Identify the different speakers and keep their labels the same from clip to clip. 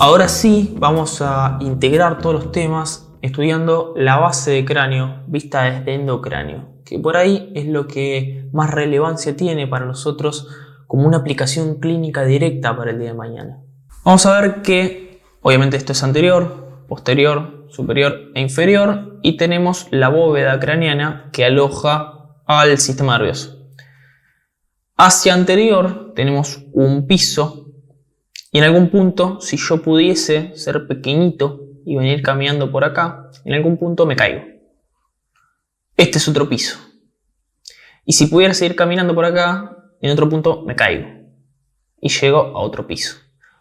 Speaker 1: Ahora sí vamos a integrar todos los temas estudiando la base de cráneo vista desde endocráneo, que por ahí es lo que más relevancia tiene para nosotros como una aplicación clínica directa para el día de mañana. Vamos a ver que obviamente esto es anterior, posterior, superior e inferior, y tenemos la bóveda craneana que aloja al sistema nervioso. Hacia anterior tenemos un piso. Y en algún punto, si yo pudiese ser pequeñito y venir caminando por acá, en algún punto me caigo. Este es otro piso. Y si pudiera seguir caminando por acá, en otro punto me caigo. Y llego a otro piso.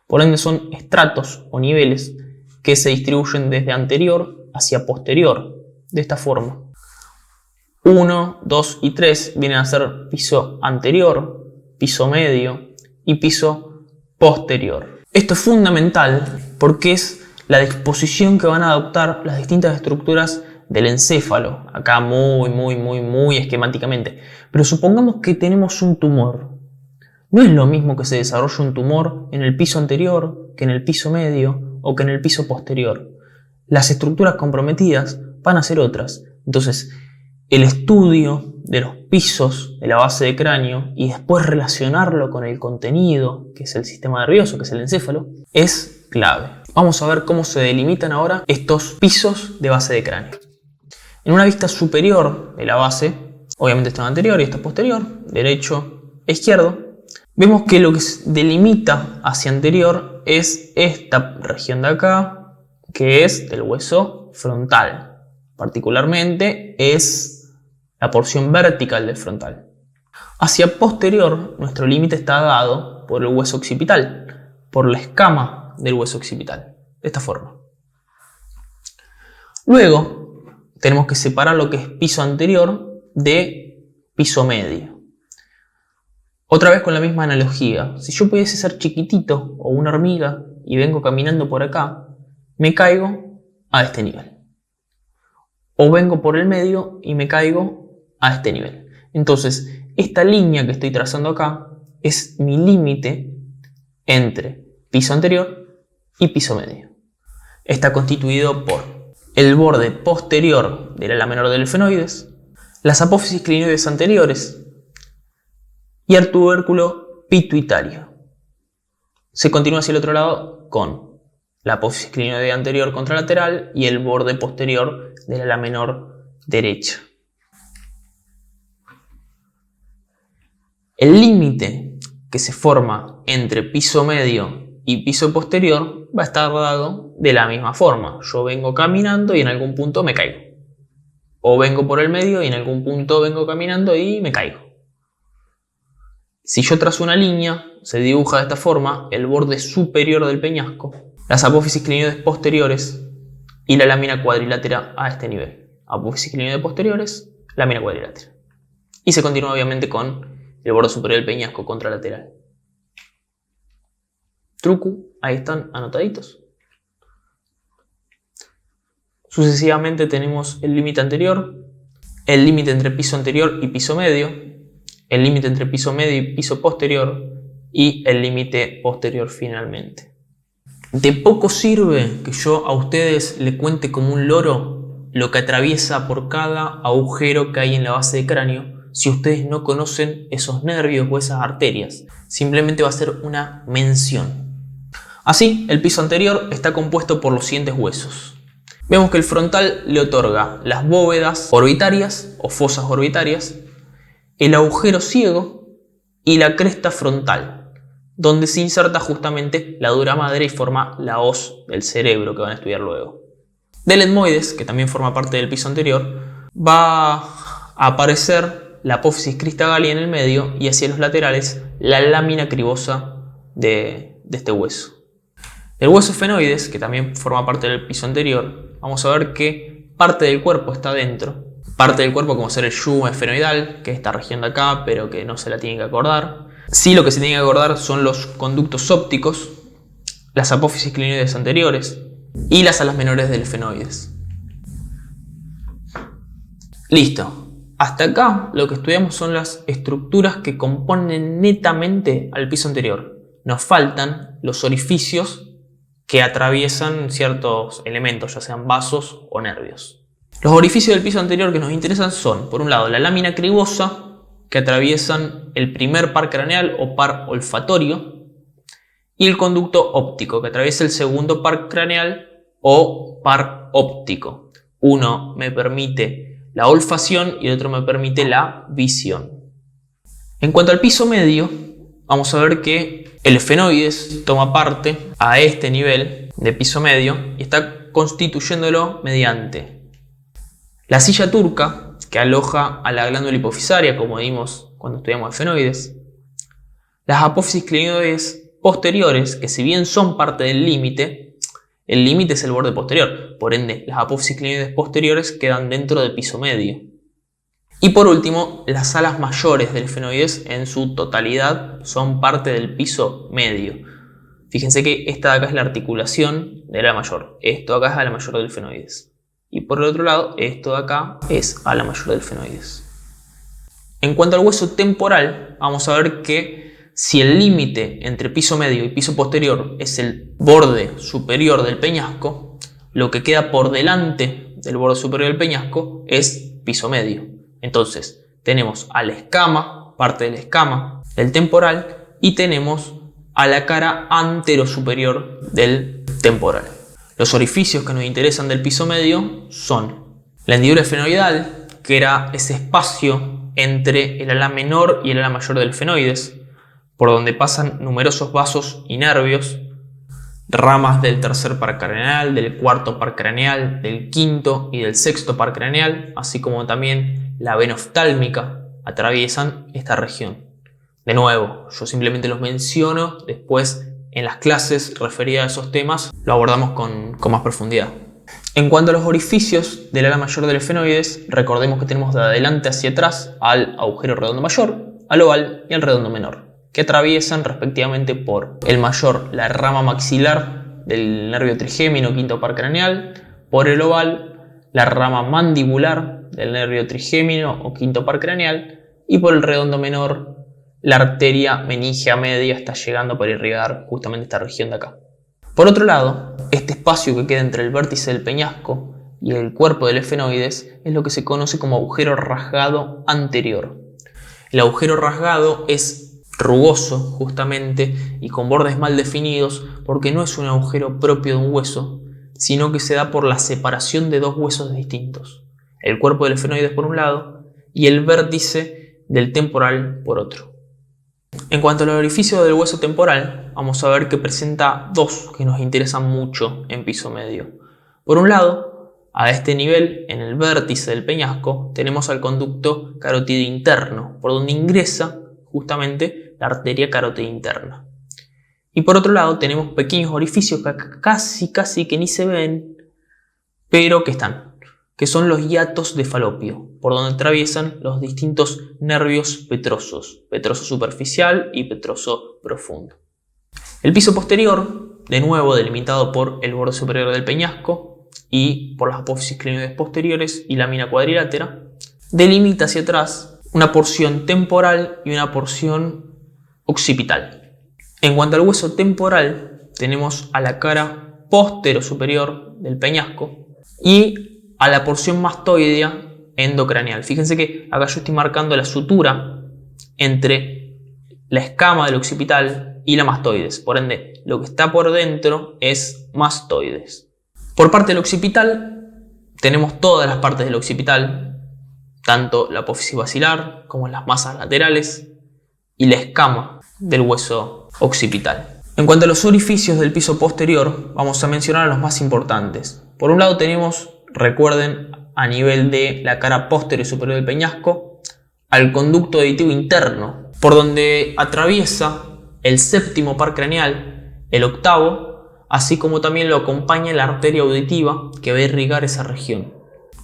Speaker 1: Por ende son estratos o niveles que se distribuyen desde anterior hacia posterior. De esta forma. 1, 2 y 3 vienen a ser piso anterior, piso medio y piso posterior. Esto es fundamental porque es la disposición que van a adoptar las distintas estructuras del encéfalo. Acá muy esquemáticamente. Pero supongamos que tenemos un tumor. No es lo mismo que se desarrolle un tumor en el piso anterior que en el piso medio o que en el piso posterior. Las estructuras comprometidas van a ser otras. Entonces, el estudio de los pisos de la base de cráneo y después relacionarlo con el contenido, que es el sistema nervioso, que es el encéfalo, es clave. Vamos a ver cómo se delimitan ahora estos pisos de base de cráneo. En una vista superior de la base, obviamente esto es anterior y esto es posterior, derecho e izquierdo, vemos que lo que delimita hacia anterior es esta región de acá, que es del hueso frontal. Particularmente es la porción vertical del frontal. Hacia posterior, nuestro límite está dado por el hueso occipital, por la escama del hueso occipital, de esta forma. Luego, tenemos que separar lo que es piso anterior de piso medio. Otra vez con la misma analogía, si yo pudiese ser chiquitito o una hormiga y vengo caminando por acá, me caigo a este nivel. O vengo por el medio y me caigo a este nivel. Entonces, esta línea que estoy trazando acá es mi límite entre piso anterior y piso medio. Está constituido por el borde posterior del ala menor del esfenoides, las apófisis clinoides anteriores y el tubérculo pituitario. Se continúa hacia el otro lado con la apófisis clinoide anterior contralateral y el borde posterior del ala menor derecha. El límite que se forma entre piso medio y piso posterior va a estar dado de la misma forma. Yo vengo caminando y en algún punto me caigo. O vengo por el medio y en algún punto vengo caminando y me caigo. Si yo trazo una línea, se dibuja de esta forma el borde superior del peñasco, las apófisis clinoides posteriores y la lámina cuadrilátera a este nivel. Apófisis clinoides posteriores, lámina cuadrilátera. Y se continúa obviamente con el borde superior del peñasco contralateral. Trucu, ahí están anotaditos. Sucesivamente tenemos el límite anterior, el límite entre piso anterior y piso medio, el límite entre piso medio y piso posterior y el límite posterior finalmente. De poco sirve que yo a ustedes le cuente como un loro lo que atraviesa por cada agujero que hay en la base de cráneo si ustedes no conocen esos nervios o esas arterias. Simplemente va a ser una mención. Así, el piso anterior está compuesto por los siguientes huesos. Vemos que el frontal le otorga las bóvedas orbitarias o fosas orbitarias, el agujero ciego y la cresta frontal, donde se inserta justamente la dura madre y forma la hoz del cerebro que van a estudiar luego. Del etmoides, que también forma parte del piso anterior, va a aparecer la apófisis crista-gallia en el medio y hacia los laterales la lámina cribosa de este hueso. El hueso esfenoides, que también forma parte del piso anterior, vamos a ver que parte del cuerpo está dentro. Parte del cuerpo como ser el yugo esfenoidal, que es esta región de acá, pero que no se la tiene que acordar. Sí, lo que se tiene que acordar son los conductos ópticos, las apófisis clinoides anteriores y las alas menores del esfenoides. Listo. Hasta acá lo que estudiamos son las estructuras que componen netamente al piso anterior. Nos faltan los orificios que atraviesan ciertos elementos, ya sean vasos o nervios. Los orificios del piso anterior que nos interesan son, por un lado, la lámina cribosa, que atraviesan el primer par craneal o par olfatorio, y el conducto óptico, que atraviesa el segundo par craneal o par óptico. Uno me permite la olfacción y el otro me permite la visión. En cuanto al piso medio, vamos a ver que el esfenoides toma parte a este nivel de piso medio y está constituyéndolo mediante la silla turca, que aloja a la glándula hipofisaria, como vimos cuando estudiamos esfenoides, las apófisis clinoides posteriores, que si bien son parte del límite, el límite es el borde posterior, por ende las apófisis clinoides posteriores quedan dentro del piso medio. Y por último, las alas mayores del esfenoides en su totalidad son parte del piso medio. Fíjense que esta de acá es la articulación de la ala mayor, esto de acá es ala mayor del esfenoides. Y por el otro lado, esto de acá es ala mayor del esfenoides. En cuanto al hueso temporal, vamos a ver que si el límite entre piso medio y piso posterior es el borde superior del peñasco, lo que queda por delante del borde superior del peñasco es piso medio. Entonces, tenemos a la escama, parte de la escama del temporal, y tenemos a la cara anterosuperior del temporal. Los orificios que nos interesan del piso medio son la hendidura esfenoidal, que era ese espacio entre el ala menor y el ala mayor del esfenoides, por donde pasan numerosos vasos y nervios, ramas del tercer par craneal, del cuarto par craneal, del quinto y del sexto par craneal, así como también la vena oftálmica, atraviesan esta región. De nuevo, yo simplemente los menciono, después en las clases referidas a esos temas lo abordamos con más profundidad. En cuanto a los orificios del ala mayor del esfenoides, recordemos que tenemos de adelante hacia atrás al agujero redondo mayor, al oval y al redondo menor, que atraviesan respectivamente por el mayor la rama maxilar del nervio trigémino quinto par craneal, por el oval la rama mandibular del nervio trigémino o quinto par craneal y por el redondo menor la arteria meningia media está llegando para irrigar justamente esta región de acá. Por otro lado, este espacio que queda entre el vértice del peñasco y el cuerpo del esfenoides es lo que se conoce como agujero rasgado anterior. El agujero rasgado es rugoso justamente y con bordes mal definidos porque no es un agujero propio de un hueso, sino que se da por la separación de dos huesos distintos, el cuerpo del esfenoides por un lado y el vértice del temporal por otro. En cuanto al orificio del hueso temporal, vamos a ver que presenta dos que nos interesan mucho en piso medio. Por un lado, a este nivel, en el vértice del peñasco, tenemos al conducto carotídeo interno, por donde ingresa justamente la arteria carótida interna. Y por otro lado, tenemos pequeños orificios que casi que ni se ven, pero que están, que son los hiatos de Falopio, por donde atraviesan los distintos nervios petrosos, petroso superficial y petroso profundo. El piso posterior, de nuevo delimitado por el borde superior del peñasco y por las apófisis clinoides posteriores y lámina cuadrilátera, delimita hacia atrás una porción temporal y una porción occipital. En cuanto al hueso temporal, tenemos a la cara posterior del peñasco y a la porción mastoidea endocraneal. Fíjense que acá yo estoy marcando la sutura entre la escama del occipital y la mastoides. Por ende, lo que está por dentro es mastoides. Por parte del occipital, tenemos todas las partes del occipital, tanto la apófisis basilar como las masas laterales y la escama del hueso occipital. En cuanto a los orificios del piso posterior, vamos a mencionar los más importantes. Por un lado tenemos, recuerden, a nivel de la cara posterior y superior del peñasco, al conducto auditivo interno, por donde atraviesa el séptimo par craneal, el octavo, así como también lo acompaña la arteria auditiva que va a irrigar esa región.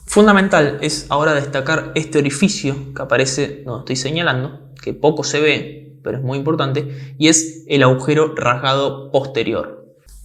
Speaker 1: Fundamental es ahora destacar este orificio que aparece donde estoy señalando, que poco se ve, pero es muy importante, y es el agujero rasgado posterior.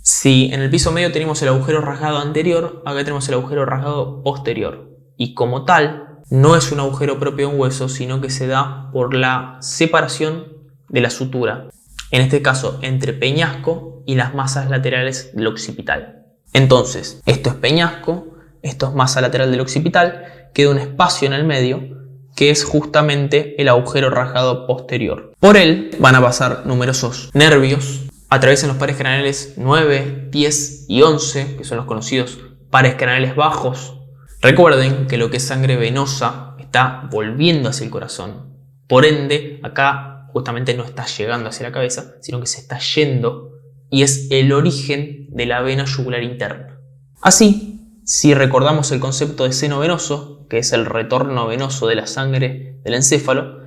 Speaker 1: Si en el piso medio tenemos el agujero rasgado anterior, acá tenemos el agujero rasgado posterior. Y como tal, no es un agujero propio de un hueso, sino que se da por la separación de la sutura. en este caso entre peñasco y las masas laterales del occipital. Entonces, esto es peñasco, esto es masa lateral del occipital, queda un espacio en el medio que es justamente el agujero rajado posterior. Por él van a pasar numerosos nervios, atraviesan los pares craneales 9, 10 y 11, que son los conocidos pares craneales bajos. Recuerden que lo que es sangre venosa está volviendo hacia el corazón. Por ende, acá justamente no está llegando hacia la cabeza, sino que se está yendo y es el origen de la vena yugular interna. Así, si recordamos el concepto de seno venoso, que es el retorno venoso de la sangre del encéfalo,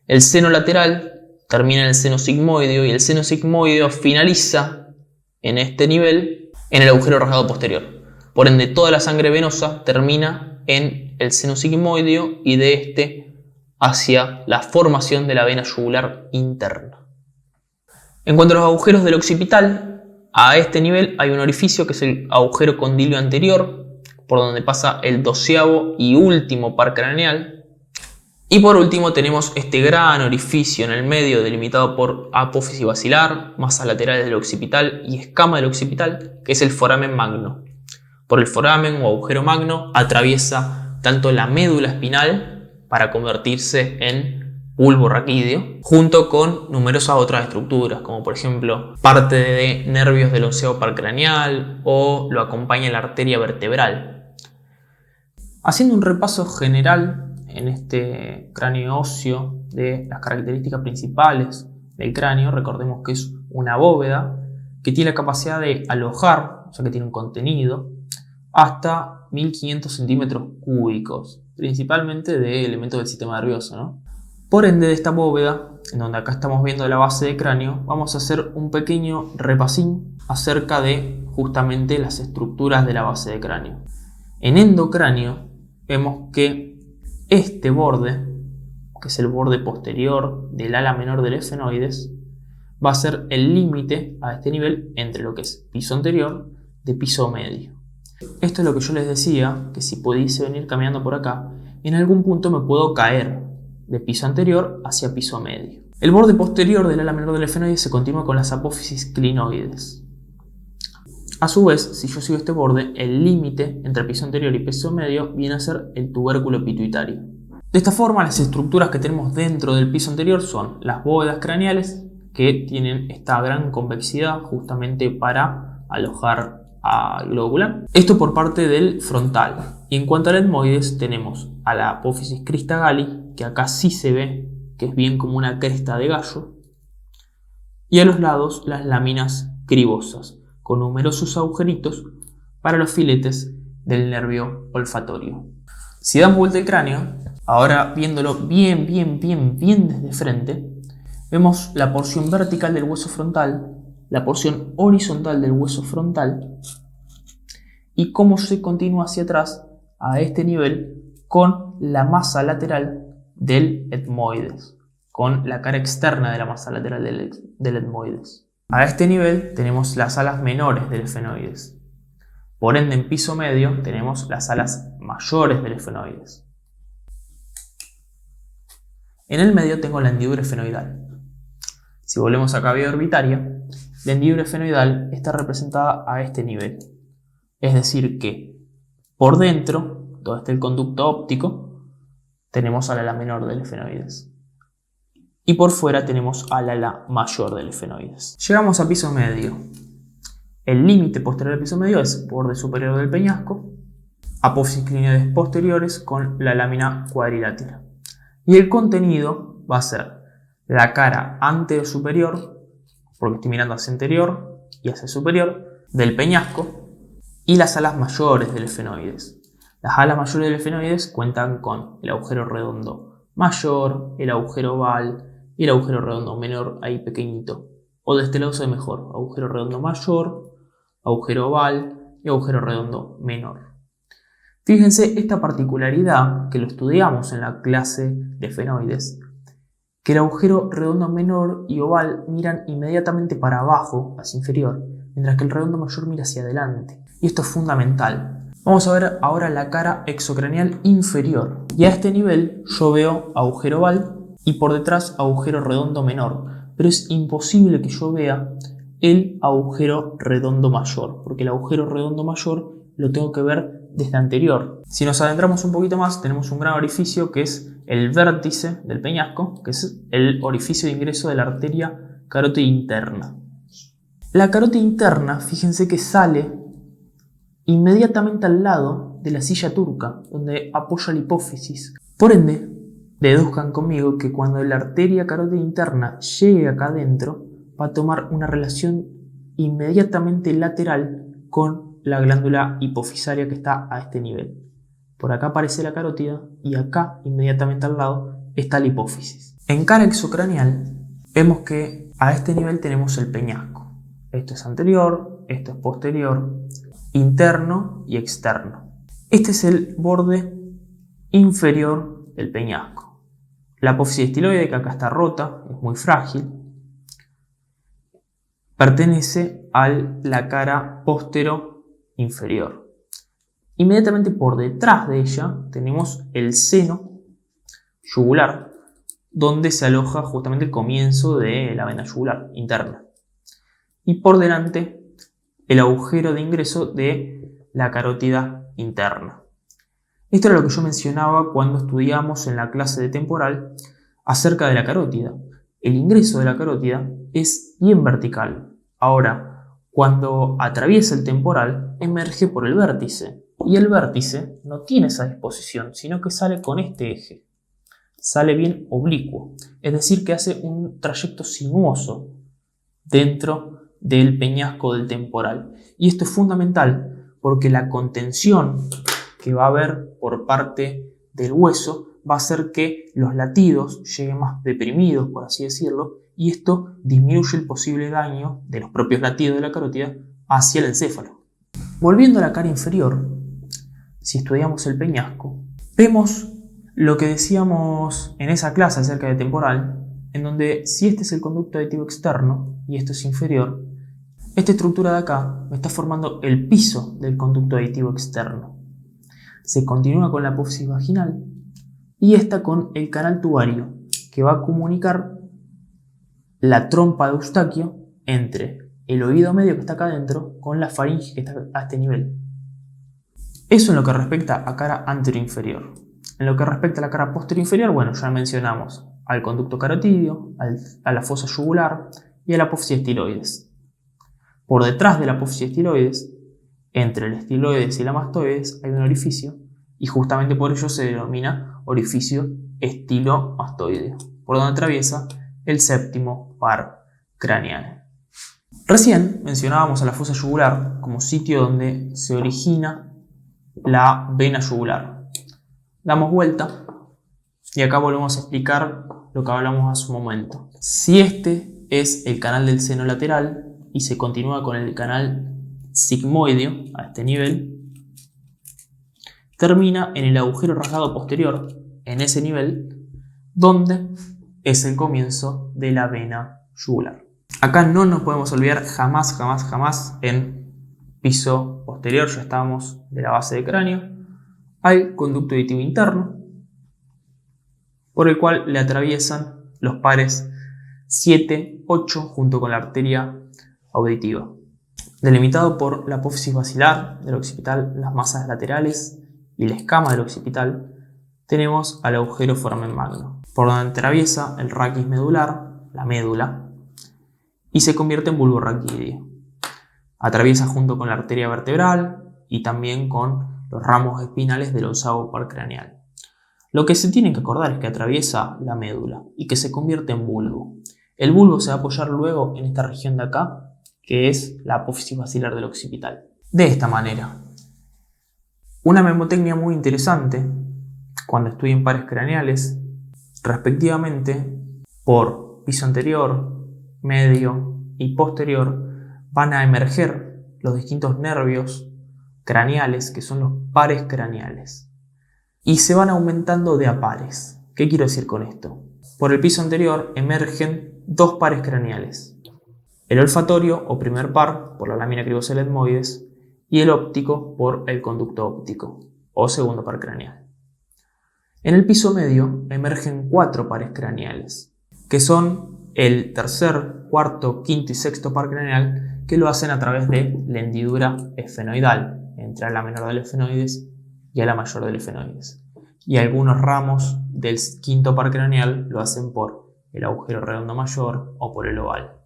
Speaker 1: el seno lateral termina en el seno sigmoideo y el seno sigmoideo finaliza en este nivel en el agujero rajado posterior. Por ende, toda la sangre venosa termina en el seno sigmoideo y de este hacia la formación de la vena yugular interna. En cuanto a los agujeros del occipital, a este nivel hay un orificio que es el agujero condilio anterior, por donde pasa el 12º y último par craneal. Y por último tenemos este gran orificio en el medio delimitado por apófisis basilar, masas laterales del occipital y escama del occipital, que es el foramen magno. Por el foramen o agujero magno atraviesa tanto la médula espinal para convertirse en bulbo raquídeo, junto con numerosas otras estructuras, como por ejemplo parte de nervios del 11º par craneal o lo acompaña la arteria vertebral. Haciendo un repaso general en este cráneo óseo de las características principales del cráneo, recordemos que es una bóveda que tiene la capacidad de alojar, o sea que tiene un contenido, hasta 1500 centímetros cúbicos, principalmente de elementos del sistema nervioso, ¿no? Por ende, de esta bóveda, en donde acá estamos viendo la base de cráneo, vamos a hacer un pequeño repasín acerca de justamente las estructuras de la base de cráneo. En endocráneo vemos que este borde, que es el borde posterior del ala menor del efenoides, va a ser el límite a este nivel entre lo que es piso anterior de piso medio. Esto es lo que yo les decía, que si pudiese venir caminando por acá, en algún punto me puedo caer de piso anterior hacia piso medio. El borde posterior del ala menor del efenoides se continúa con las apófisis clinoides. A su vez, si yo sigo este borde, el límite entre piso anterior y piso medio viene a ser el tubérculo pituitario. De esta forma, las estructuras que tenemos dentro del piso anterior son las bóvedas craneales, que tienen esta gran convexidad justamente para alojar al globo ocular. Esto por parte del frontal. Y en cuanto al etmoides, tenemos a la apófisis crista galli, que acá sí se ve que es bien como una cresta de gallo, y a los lados las láminas cribosas, con numerosos agujeritos para los filetes del nervio olfatorio. Si damos vuelta el cráneo, ahora viéndolo bien desde frente, vemos la porción vertical del hueso frontal, la porción horizontal del hueso frontal y cómo se continúa hacia atrás a este nivel con la masa lateral del etmoides, con la cara externa de la masa lateral del etmoides. A este nivel tenemos las alas menores del efenoides. Por ende, en piso medio tenemos las alas mayores del efenoides. En el medio tengo la hendidura efenoidal. Si volvemos a cavidad orbitaria, la hendidura efenoidal está representada a este nivel. Es decir que por dentro, donde está el conducto óptico, tenemos al ala menor del efenoides. Y por fuera tenemos al ala mayor del efenoides. Llegamos a piso medio. El límite posterior del piso medio es borde superior del peñasco, apófisis clinoides posteriores con la lámina cuadrilátera. Y el contenido va a ser la cara anterior superior, porque estoy mirando hacia anterior y hacia superior, del peñasco, y las alas mayores del efenoides. Las alas mayores del efenoides cuentan con el agujero redondo mayor, el agujero oval y el agujero redondo menor ahí pequeñito. O de este lado se ve mejor, agujero redondo mayor, agujero oval y agujero redondo menor. Fíjense esta particularidad que lo estudiamos en la clase de efenoides, que el agujero redondo menor y oval miran inmediatamente para abajo, hacia inferior, mientras que el redondo mayor mira hacia adelante. Y esto es fundamental. Vamos a ver ahora la cara exocraneal inferior. Y a este nivel yo veo agujero oval y por detrás agujero redondo menor, pero es imposible que yo vea el agujero redondo mayor, porque el agujero redondo mayor lo tengo que ver desde anterior. Si nos adentramos un poquito más, tenemos un gran orificio que es el vértice del peñasco, que es el orificio de ingreso de la arteria carótida interna. La carótida interna, fíjense que sale inmediatamente al lado de la silla turca, donde apoya la hipófisis. Por ende, deduzcan conmigo que cuando la arteria carótida interna llegue acá adentro, va a tomar una relación inmediatamente lateral con la glándula hipofisaria que está a este nivel. Por acá aparece la carótida y acá, inmediatamente al lado, está la hipófisis. En cara exocranial, vemos que a este nivel tenemos el peñasco. Esto es anterior, esto es posterior, interno y externo. Este es el borde inferior del peñasco. La apófisis estiloide, que acá está rota, es muy frágil, pertenece a la cara postero inferior. Inmediatamente por detrás de ella tenemos el seno yugular, donde se aloja justamente el comienzo de la vena yugular interna. Y por delante el agujero de ingreso de la carótida interna. Esto era lo que yo mencionaba cuando estudiamos en la clase de temporal acerca de la carótida. El ingreso de la carótida es bien vertical. Ahora, cuando atraviesa el temporal, emerge por el vértice. Y el vértice no tiene esa disposición, sino que sale con este eje. Sale bien oblicuo. Es decir, que hace un trayecto sinuoso dentro del peñasco del temporal. Y esto es fundamental porque la contención que va a haber por parte del hueso va a hacer que los latidos lleguen más deprimidos, por así decirlo, y esto disminuye el posible daño de los propios latidos de la carótida hacia el encéfalo. Volviendo a la cara inferior, si estudiamos el peñasco, vemos lo que decíamos en esa clase acerca de temporal, en donde si este es el conducto aditivo externo y esto es inferior, esta estructura de acá me está formando el piso del conducto aditivo externo. Se continúa con la apófisis vaginal y esta con el canal tubario, que va a comunicar la trompa de Eustaquio entre el oído medio que está acá adentro con la faringe que está a este nivel. Eso en lo que respecta a cara anteroinferior. En lo que respecta a la cara posterior-inferior, bueno, ya mencionamos al conducto carotídeo, a la fosa yugular y a la apófisis estiloides. Por detrás de la apófisis estiloides, entre el estiloides y la mastoides, hay un orificio y justamente por ello se denomina orificio estilomastoideo, por donde atraviesa el séptimo par craneal. Recién mencionábamos a la fosa yugular como sitio donde se origina la vena yugular. Damos vuelta y acá volvemos a explicar lo que hablamos hace un momento. Si este es el canal del seno lateral y se continúa con el canal sigmoideo a este nivel, termina en el agujero rasgado posterior, en ese nivel, donde es el comienzo de la vena yugular. Acá no nos podemos olvidar jamás en piso posterior, ya estábamos de la base de cráneo, al conducto auditivo interno, por el cual le atraviesan los pares 7, 8 junto con la arteria auditiva. Delimitado por la apófisis basilar del occipital, las masas laterales y la escama del occipital, tenemos al agujero foramen magno, por donde atraviesa el raquis medular, la médula, y se convierte en bulbo raquídeo. Atraviesa junto con la arteria vertebral y también con los ramos espinales del onceavo par craneal. Lo que se tiene que acordar es que atraviesa la médula y que se convierte en bulbo. El bulbo se va a apoyar luego en esta región de acá, que es la apófisis basilar del occipital. De esta manera. Una memotecnia muy interesante cuando estudien pares craneales, respectivamente por piso anterior, medio y posterior, van a emerger los distintos nervios craneales, que son los pares craneales, y se van aumentando de a pares. ¿Qué quiero decir con esto? Por el piso anterior emergen dos pares craneales: el olfatorio o primer par por la lámina cribosela etmoides y el óptico por el conducto óptico o segundo par craneal. En el piso medio emergen cuatro pares craneales, que son el tercer, cuarto, quinto y sexto par craneal, que lo hacen a través de la hendidura esfenoidal, entre la menor del efenoides y a la mayor del efenoides. Y algunos ramos del quinto par craneal lo hacen por el agujero redondo mayor o por el oval.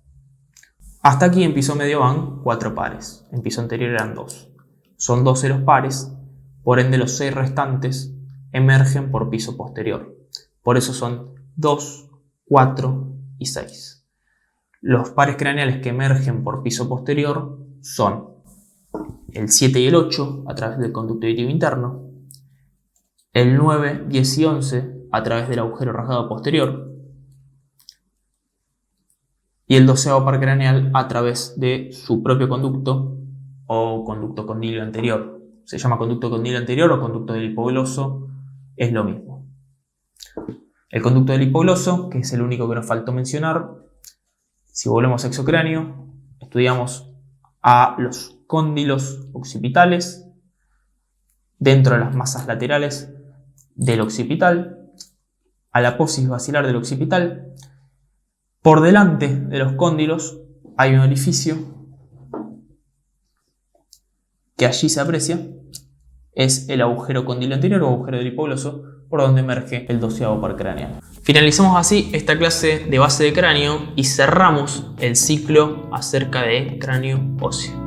Speaker 1: Hasta aquí en piso medio van 4 pares, en piso anterior eran 2. Son 12 los pares, por ende los 6 restantes emergen por piso posterior. Por eso son 2, 4 y 6. Los pares craneales que emergen por piso posterior son el 7 y el 8 a través del conducto auditivo interno, el 9, 10 y 11 a través del agujero rasgado posterior y el 12º par craneal a través de su propio conducto o conducto condilo anterior. Se llama conducto condilo anterior o conducto del hipogloso, es lo mismo. El conducto del hipogloso, que es el único que nos faltó mencionar, si volvemos a exocráneo, estudiamos a los cóndilos occipitales dentro de las masas laterales del occipital, a la apófisis basilar del occipital. Por delante de los cóndilos hay un orificio que allí se aprecia, es el agujero condilo anterior o agujero del hipogloso, por donde emerge el 12º par craneal. Finalizamos así esta clase de base de cráneo y cerramos el ciclo acerca de cráneo óseo.